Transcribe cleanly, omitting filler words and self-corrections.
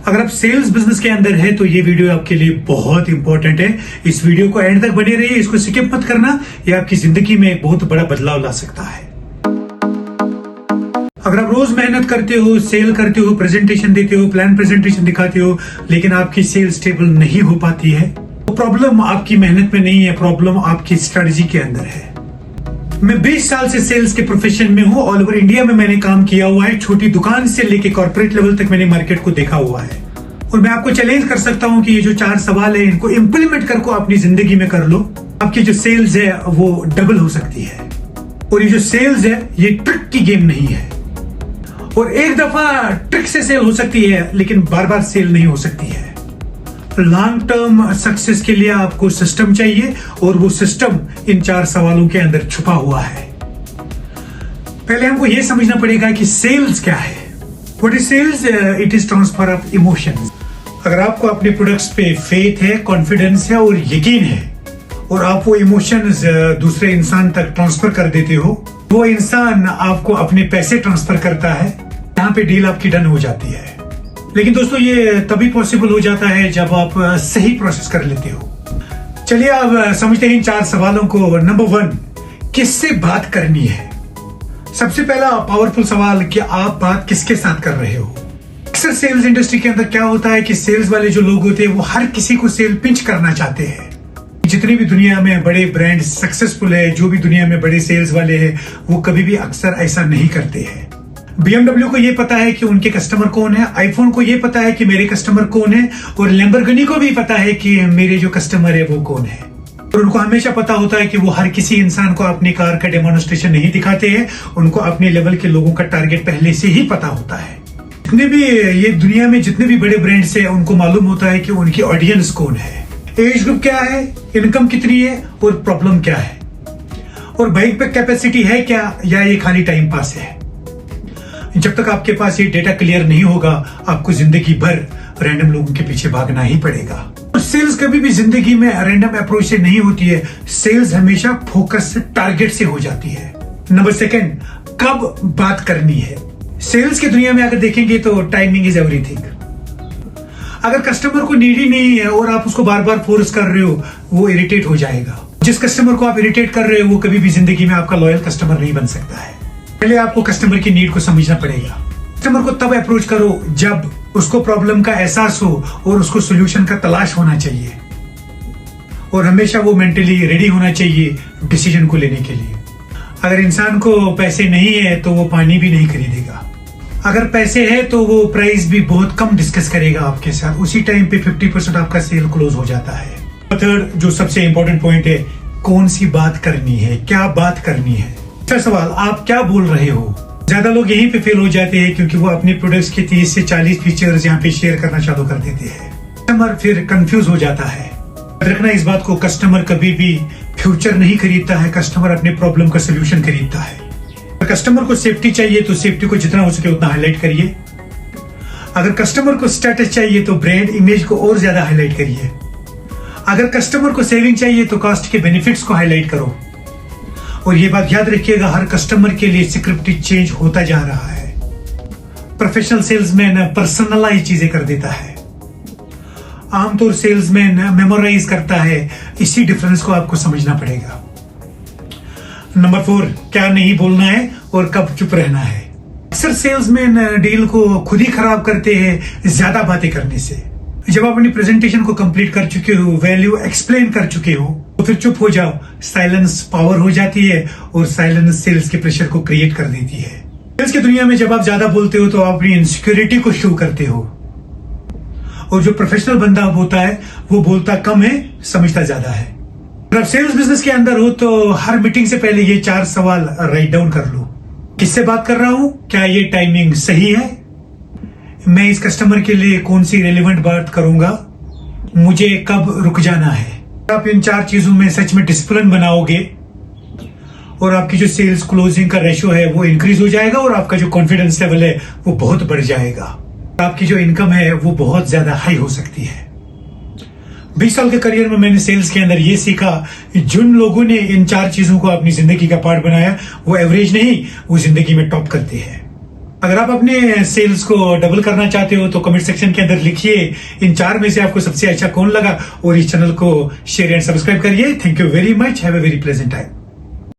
अगर आप sales business के अंदर है तो ये वीडियो आपके लिए बहुत इंपॉर्टेंट है। इस वीडियो को एंड तक बने रहिए, इसको स्किप मत करना। ये आपकी जिंदगी में एक बहुत बड़ा बदलाव ला सकता है। अगर आप रोज मेहनत करते हो, सेल करते हो, प्रेजेंटेशन देते हो, प्लान प्रेजेंटेशन दिखाते हो, लेकिन आपकी सेल्स स्टेबल नहीं हो पाती है, तो प्रॉब्लम आपकी मेहनत में नहीं है, प्रॉब्लम आपकी स्ट्रेटजी के अंदर है। मैं 20 साल से सेल्स के प्रोफेशन में हूं। ऑल ओवर इंडिया में मैंने काम किया हुआ है। छोटी दुकान से लेके कॉर्पोरेट लेवल तक मैंने मार्केट को देखा हुआ है। और मैं आपको चैलेंज कर सकता हूं कि ये जो 4 सवाल है, इनको इंप्लीमेंट करके अपनी जिंदगी में कर लो। आपकी जो सेल्स है वो डबल हो सकती है। और ये जो सेल्स है ये ट्रिक की गेम नहीं है। और एक दफा ट्रिक से सेल हो सकती है, लेकिन बार बार सेल नहीं हो सकती है। लॉन्ग टर्म सक्सेस के लिए आपको सिस्टम चाहिए, और वो सिस्टम इन 4 सवालों के अंदर छुपा हुआ है। पहले हमको यह समझना पड़ेगा कि सेल्स क्या है। What is sales? It is transfer of emotions. अगर आपको अपने प्रोडक्ट्स पे फेथ है, कॉन्फिडेंस है और यकीन है, और आप वो इमोशंस दूसरे इंसान तक ट्रांसफर कर देते हो, वो इंसान आपको अपने पैसे ट्रांसफर करता है, यहाँ पे डील आपकी डन हो जाती है। लेकिन दोस्तों ये तभी पॉसिबल हो जाता है जब आप सही प्रोसेस कर लेते हो। चलिए अब समझते हैं इन 4 सवालों को। नंबर 1, किससे बात करनी है? सबसे पहला पावरफुल सवाल कि आप बात किसके साथ कर रहे हो। अक्सर सेल्स इंडस्ट्री के अंदर क्या होता है कि सेल्स वाले जो लोग होते हैं वो हर किसी को सेल पिंच करना चाहते हैं। जितनी भी दुनिया में बड़े ब्रांड सक्सेसफुल है, जो भी दुनिया में बड़े सेल्स वाले हैं, वो कभी भी अक्सर ऐसा नहीं करते हैं। BMW को ये पता है कि उनके कस्टमर कौन है, आईफोन को ये पता है कि मेरे कस्टमर कौन है, और लैम्बोर्गिनी को भी पता है कि मेरे जो कस्टमर है वो कौन है। और उनको हमेशा पता होता है कि वो हर किसी इंसान को अपनी कार का डेमोन्स्ट्रेशन नहीं दिखाते हैं। उनको अपने लेवल के लोगों का टारगेट पहले से ही पता होता है। जितने भी ये दुनिया में जितने भी बड़े ब्रांड्स है, उनको मालूम होता है कि उनकी ऑडियंस कौन है, एज ग्रुप क्या है, इनकम कितनी है और प्रॉब्लम क्या है, और बाइक पे कैपेसिटी है क्या, या ये खाली टाइम पास है। जब तक आपके पास ये डेटा क्लियर नहीं होगा, आपको जिंदगी भर रैंडम लोगों के पीछे भागना ही पड़ेगा। और सेल्स कभी भी जिंदगी में रैंडम अप्रोच से नहीं होती है। सेल्स हमेशा फोकस से, टारगेट से हो जाती है। नंबर 2, कब बात करनी है। सेल्स की दुनिया में अगर देखेंगे तो टाइमिंग इज एवरीथिंग। अगर कस्टमर को नीड ही नहीं है और आप उसको बार बार फोर्स कर रहे हो, वो इरिटेट हो जाएगा। जिस कस्टमर को आप इरिटेट कर रहे हो, वो कभी भी जिंदगी में आपका लॉयल कस्टमर नहीं बन सकता है। पहले आपको कस्टमर की नीड को समझना पड़ेगा। कस्टमर को तब अप्रोच करो जब उसको प्रॉब्लम का एहसास हो और उसको सोल्यूशन का तलाश होना चाहिए, और हमेशा वो मेंटली रेडी होना चाहिए डिसीजन को लेने के लिए। अगर इंसान को पैसे नहीं है तो वो पानी भी नहीं खरीदेगा। अगर पैसे है तो वो प्राइस भी बहुत कम डिस्कस करेगा आपके साथ। उसी टाइम पे 50% आपका सेल क्लोज हो जाता है। थर्ड, जो सबसे इंपॉर्टेंट पॉइंट है, कौन सी बात करनी है, क्या बात करनी है। सवाल, आप क्या बोल रहे हो। ज्यादा लोग यहीं पे फेल हो जाते हैं क्योंकि वो अपने प्रोडक्ट्स के 30 से 40 फीचर्स यहाँ पे शेयर करना चालू कर देते हैं। कस्टमर फिर कंफ्यूज हो जाता है। रखना इस बात को, कस्टमर कभी भी फ्यूचर नहीं खरीदता है, कस्टमर अपने प्रॉब्लम का सोल्यूशन खरीदता है। अगर कस्टमर को सेफ्टी चाहिए तो सेफ्टी को जितना हो सके उतना हाईलाइट करिए। अगर कस्टमर को स्टेटस चाहिए तो ब्रांड इमेज को और ज्यादा हाईलाइट करिए। अगर कस्टमर को सेविंग चाहिए तो कॉस्ट के बेनिफिट्स को हाईलाइट करो। और ये बात याद रखिएगा, हर कस्टमर के लिए स्क्रिप्ट चेंज होता जा रहा है। प्रोफेशनल सेल्समैन पर्सनलाइज चीजें कर देता है, आमतौर सेल्समैन मेमोराइज करता है। इसी डिफरेंस को आपको समझना पड़ेगा। नंबर 4, क्या नहीं बोलना है और कब चुप रहना है। अक्सर सेल्समैन डील को खुद ही खराब करते हैं ज्यादा बातें करने से। जब आप अपनी प्रेजेंटेशन को कंप्लीट कर चुके हो, वैल्यू एक्सप्लेन कर चुके हो, तो फिर चुप हो जाओ। साइलेंस पावर हो जाती है, और साइलेंस सेल्स के प्रेशर को क्रिएट कर देती है। सेल्स की दुनिया में जब आप ज्यादा बोलते हो तो आप अपनी इनसिक्योरिटी को शो करते हो। और जो प्रोफेशनल बंदा होता है वो बोलता कम है, समझता ज्यादा है। अगर आप सेल्स बिजनेस के अंदर हो तो हर मीटिंग से पहले ये 4 सवाल राइट डाउन कर लो। किससे बात कर रहा हूं, क्या ये टाइमिंग सही है, मैं इस कस्टमर के लिए कौन सी रेलेवेंट बात करूंगा, मुझे कब रुक जाना है। आप इन 4 चीजों में सच में डिसिप्लिन बनाओगे और आपकी जो सेल्स क्लोजिंग का रेशियो है वो इंक्रीज हो जाएगा, और आपका जो कॉन्फिडेंस लेवल है वो बहुत बढ़ जाएगा। आपकी जो इनकम है वो बहुत ज्यादा हाई हो सकती है। 20 साल के करियर में मैंने सेल्स के अंदर ये सीखा, जिन लोगों ने इन 4 चीजों को अपनी जिंदगी का पार्ट बनाया वो एवरेज नहीं, वो जिंदगी में टॉप करते हैं। अगर आप अपने सेल्स को डबल करना चाहते हो तो कमेंट सेक्शन के अंदर लिखिए इन 4 में से आपको सबसे अच्छा कौन लगा, और इस चैनल को शेयर एंड सब्सक्राइब करिए। Thank you very much, have a very pleasant time.